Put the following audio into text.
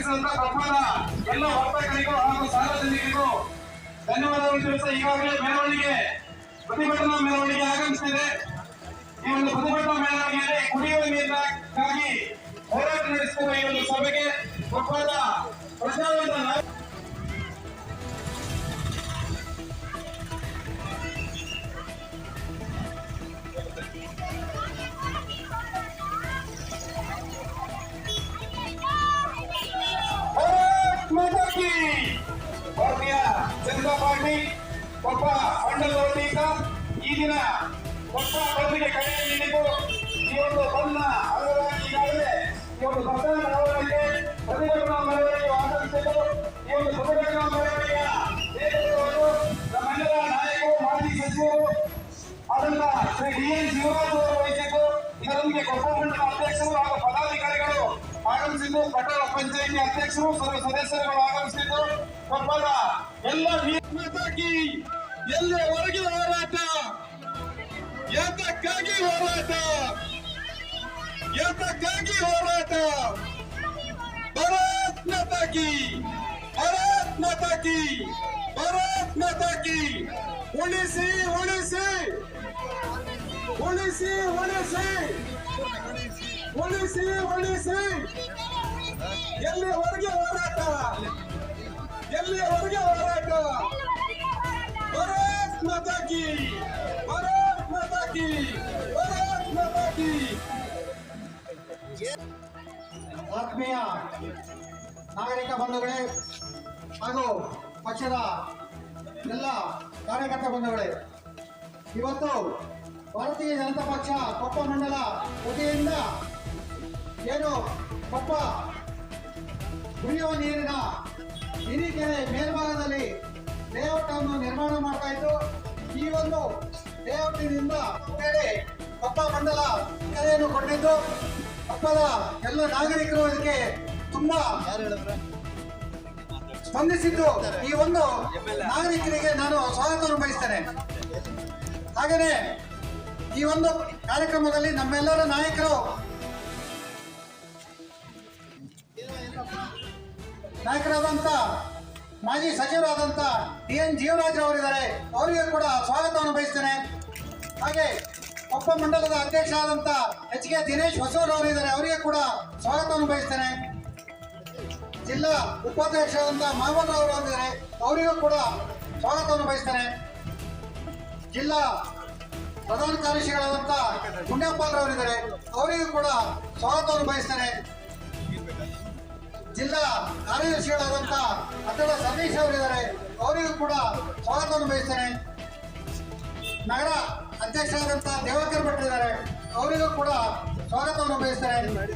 ಸಹಕರಿಸಿದಂತ ಕೊಪ್ಪಳದ ಎಲ್ಲ ವರ್ತಕರಿಗೂ ಹಾಗೂ ಸಾರ್ವಜನಿಕರಿಗೂ ಧನ್ಯವಾದಗಳು ತಿಳಿಸ ಈಗಾಗಲೇ ಮೆರವಣಿಗೆ ಪ್ರತಿಭಟನಾ ಮೆರವಣಿಗೆ ಆಗಮಿಸುತ್ತಿದೆ. ಈ ಒಂದು ಪ್ರತಿಭಟನಾ ಮೆರವಣಿಗೆಯಲ್ಲಿ ಕುಡಿಯುವ ನೀರಿಗಾಗಿ ಹೋರಾಟ ನಡೆಸುತ್ತಿರುವ ಈ ಒಂದು ಸಭೆಗೆ ಕೊಪ್ಪಳದ ಪ್ರಜಾವಂತ ಭಾರತೀಯ ಜನತಾ ಪಾರ್ಟಿ ಕೊಪ್ಪ ಮಂಡಲ ವತಿಯಿಂದ ಈ ದಿನ ಕೊಪ್ಪ ಬಂದ್ಗೆ ಕರೆ ನೀಡಿದ್ದು ಈ ಒಂದು ಬಂದ್ನ ಅಂಗವಾಗಿ ಈಗಾಗಲೇ ಈ ಒಂದು ಮತದಾನ ಮೆರವಣಿಗೆ ಪ್ರತಿಭಟನಾ ಮೆರವಣಿಗೆ ಆಗಮಿಸಿದ್ದು ಈ ಒಂದು ಪ್ರತಿಭಟನಾ ಮೆರವಣಿಗೆಯ ನೇತೃತ್ವವನ್ನು ನಮ್ಮೆಲ್ಲರ ನಾಯಕರು ಮಾಜಿ ಸಚಿವರು ಆದಂತ ಶ್ರೀ ಡಿ.ಎನ್. ಶಿವರಾಜ್ ಅವರು ವಹಿಸಿದ್ದು ಇದರೊಂದಿಗೆ ಕೊಪ್ಪ ಮಂಡಲ ಅಧ್ಯಕ್ಷರು ಹಾಗೂ ಪದಾಧಿಕಾರಿಗಳು ಆಗಮಿಸಿದ್ದು ಪಟ್ಟಣ ಪಂಚಾಯಿತಿ ಅಧ್ಯಕ್ಷರು ಸರ್ವ ಸದಸ್ಯರುಗಳು ಆಗಮಿಸಿದ್ದು ಕೊಪ್ಪದ ಎಲ್ಲ ಎಲ್ಲಿವರೆಗೆ ಹೋರಾಟ ಏತಕ್ಕಾಗಿ ಹೋರಾಟ ಏತಕ್ಕಾಗಿ ಹೋರಾಟ ಭಾರತ್ ಮಾತಾ ಕಿ ಭಾರತ್ ಮಾತಾ ಕಿ ಭಾರತ್ ಮಾತಾ ಕಿ ಉಳಿಸಿ ಉಳಿಸಿ ಉಳಿಸಿ ಉಳಿಸಿ ಉಳಿಸಿ ಉಳಿಸಿ ಎಲ್ಲಿವರೆಗೆ ಹೋರಾಟ ಎಲ್ಲಿವರೆಗೆ ಹೋರಾಟ ಭಾರತ್ ಮಾತಾ ಕಿ ಭಾರತ್ ಮಾತಾ ಕಿ ಭಾರತ್ ಮಾತಾ ಕಿ. ಆತ್ಮೀಯ ನಾಗರಿಕ ಬಂಧುಗಳೇ ಹಾಗೂ ಪಕ್ಷದ ಎಲ್ಲ ಕಾರ್ಯಕರ್ತ ಬಂಧುಗಳೇ, ಇವತ್ತು ಭಾರತೀಯ ಜನತಾ ಪಕ್ಷ ಕೊಪ್ಪ ಮಂಡಲ ವತಿಯಿಂದ ಏನು ಕೊಪ್ಪ ಕುಡಿಯುವ ನೀರಿನ ಹಿರಿಕೆರೆ ಮೇಲ್ಭಾಗದಲ್ಲಿ ಲೇಔಟ್ ಅನ್ನು ನಿರ್ಮಾಣ ಮಾಡ್ತಾ ಇದ್ದು, ಈ ಒಂದು ಲೇಔಟಿನಿಂದ ಕೊಪ್ಪ ಮಂಡಲ ಕೆರೆಯನ್ನು ಕೊಟ್ಟಿದ್ದು ಕೊಪ್ಪದ ಎಲ್ಲ ನಾಗರಿಕರು ಇದಕ್ಕೆ ತುಂಬಾ ಸ್ಪಂದಿಸಿದ್ದು ಈ ಒಂದು ನಾಗರಿಕರಿಗೆ ನಾನು ಸ್ವಾಗತವನ್ನು ಬಯಸ್ತೇನೆ. ಹಾಗೆಯೇ ಈ ಒಂದು ಕಾರ್ಯಕ್ರಮದಲ್ಲಿ ನಮ್ಮೆಲ್ಲರ ನಾಯಕರಾದಂಥ ಮಾಜಿ ಸಚಿವರಾದಂಥ ಡಿ.ಎನ್. ಜೀವರಾಜ್ ಅವರಿದ್ದಾರೆ, ಅವರಿಗೆ ಕೂಡ ಸ್ವಾಗತವನ್ನು ಬಯಸ್ತೇನೆ. ಹಾಗೆ ಕೊಪ್ಪ ಮಂಡಲದ ಅಧ್ಯಕ್ಷರಾದಂಥ ಎಚ್.ಕೆ. ದಿನೇಶ್ ಹೊಸೂರ್ ಅವರಿದ್ದಾರೆ, ಅವರಿಗೆ ಕೂಡ ಸ್ವಾಗತವನ್ನು ಬಯಸ್ತೇನೆ. ಜಿಲ್ಲಾ ಉಪಾಧ್ಯಕ್ಷರಾದಂಥ ಮಹಮ್ಮದ್ ಅವರಿದ್ದಾರೆ, ಅವರಿಗೂ ಕೂಡ ಸ್ವಾಗತವನ್ನು ಬಯಸ್ತೇನೆ. ಜಿಲ್ಲಾ ಪ್ರಧಾನ ಕಾರ್ಯದರ್ಶಿಗಳಾದಂಥ ಗುಂಡಪ್ಪಾಲ್ ಅವರಿದ್ದಾರೆ, ಅವರಿಗೂ ಕೂಡ ಸ್ವಾಗತವನ್ನು ಬಯಸ್ತೇನೆ. ಜಿಲ್ಲಾ ಕಾರ್ಯದರ್ಶಿಗಳಾದಂಥ ಅಡ್ಡಲ ಸತೀಶ್ ಅವರಿದ್ದಾರೆ, ಅವರಿಗೂ ಕೂಡ ಸ್ವಾಗತವನ್ನು ಬಯಸ್ತೇನೆ. ನಗರ ಅಧ್ಯಕ್ಷರಾದಂಥ ದೇವಾಕರ್ ಭಟ್ ಇದ್ದಾರೆ, ಅವರಿಗೂ ಕೂಡ ಸ್ವಾಗತವನ್ನು ಬಯಸ್ತೇನೆ.